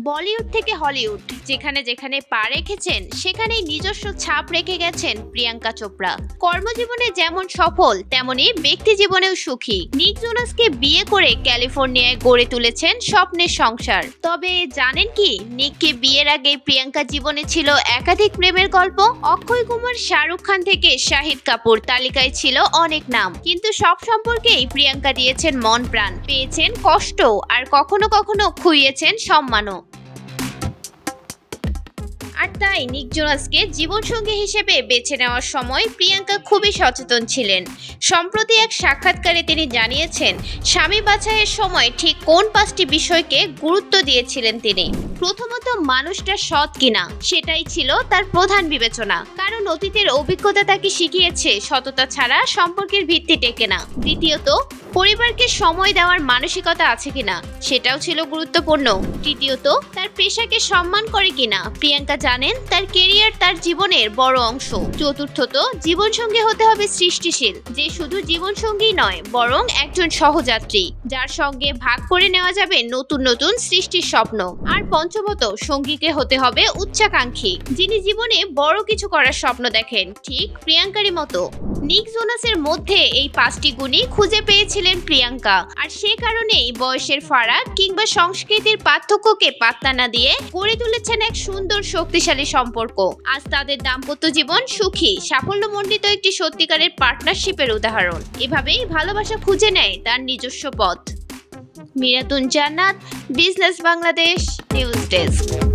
বলিউড থেকে হলিউড যেখানে যেখানে পা রেখেছেন সেখানেই নিজস্ব ছাপ রেখে গেছেন প্রিয়াঙ্কা চোপড়া। কর্মজীবনে যেমন সফল তেমনি ব্যক্তি জীবনেও সুখী। নিক জোনাসকে বিয়ে করে ক্যালিফোর্নিয়ায় গড়ে তুলেছেন স্বপ্নের সংসার। তবে জানেন কি, নিককে বিয়ের আগে প্রিয়াঙ্কা জীবনে ছিল একাধিক প্রেমের গল্প। অক্ষয় কুমার, শাহরুখ খান থেকে শাহিদ কাপুর, তালিকায় ছিল অনেক নাম, কিন্তু সব সম্পর্কেই প্রিয়াঙ্কা দিয়েছেন মন প্রাণ, পেয়েছেন কষ্ট আর কখনো কখনো খুইয়েছেন সম্মানও। আর তাই নিক জোনাসকে জীবনসঙ্গী হিসেবে বেছে নেওয়ার সময় প্রিয়াঙ্কা খুবই সচেতন ছিলেন। সম্প্রতি এক সাক্ষাৎকারে তিনি জানিয়েছেন, স্বামী বাছাইয়ের সময় ঠিক কোন 5টি বিষয়কে গুরুত্ব দিয়েছিলেন তিনি। প্রথমত, মানুষটা সৎ কিনা, সেটাই ছিল তার প্রধান বিবেচনা, কারণ অতীতের অভিজ্ঞতা তাকে শিখিয়েছে সততা ছাড়া সম্পর্কের ভিত্তি টেকে না। দ্বিতীয়ত, পরিবারকে সময় দেওয়ার মানসিকতা আছে কিনা, সেটাও ছিল গুরুত্বপূর্ণ। তৃতীয়ত, তার পেশাকে সম্মান করে কিনা। প্রিয়াঙ্কা জানেন তার কেরিয়ার তার জীবনের বড় অংশ। চতুর্থত, জীবনসঙ্গী হতে হবে সৃষ্টিশীল, যে শুধু জীবনসঙ্গী নয় বরং একজন সহযাত্রী, যার সঙ্গে ভাগ করে নেওয়া যাবে নতুন নতুন সৃষ্টির স্বপ্ন। আর পঞ্চমত, সঙ্গীকে হতে হবে উচ্চাকাঙ্ক্ষী, যিনি জীবনে বড় কিছু করার স্বপ্ন দেখেন, ঠিক প্রিয়াঙ্কারই মতো। নিক জোনাসের মধ্যে এই 5টি গুণই খুঁজে পেয়েছিলেন প্রিয়াঙ্কা, আর সে কারণেই বয়সের ফারাক কিংবা সংস্কৃতির পার্থক্যকে পাত্তা না দিয়ে গড়ে তুলেছেন এক সুন্দর শক্তিশালী সম্পর্ক। আজ তাদের দাম্পত্য জীবন সুখী, সাফল্যমণ্ডিত একটি সত্যিকারের পার্টনারশিপের উদাহরণ। এভাবেই ভালোবাসা খুঁজে নেয় তার নিজস্ব পথ। মিরাতুন জান্নাত, বিজনেস বাংলাদেশ নিউজ ডেস্ক।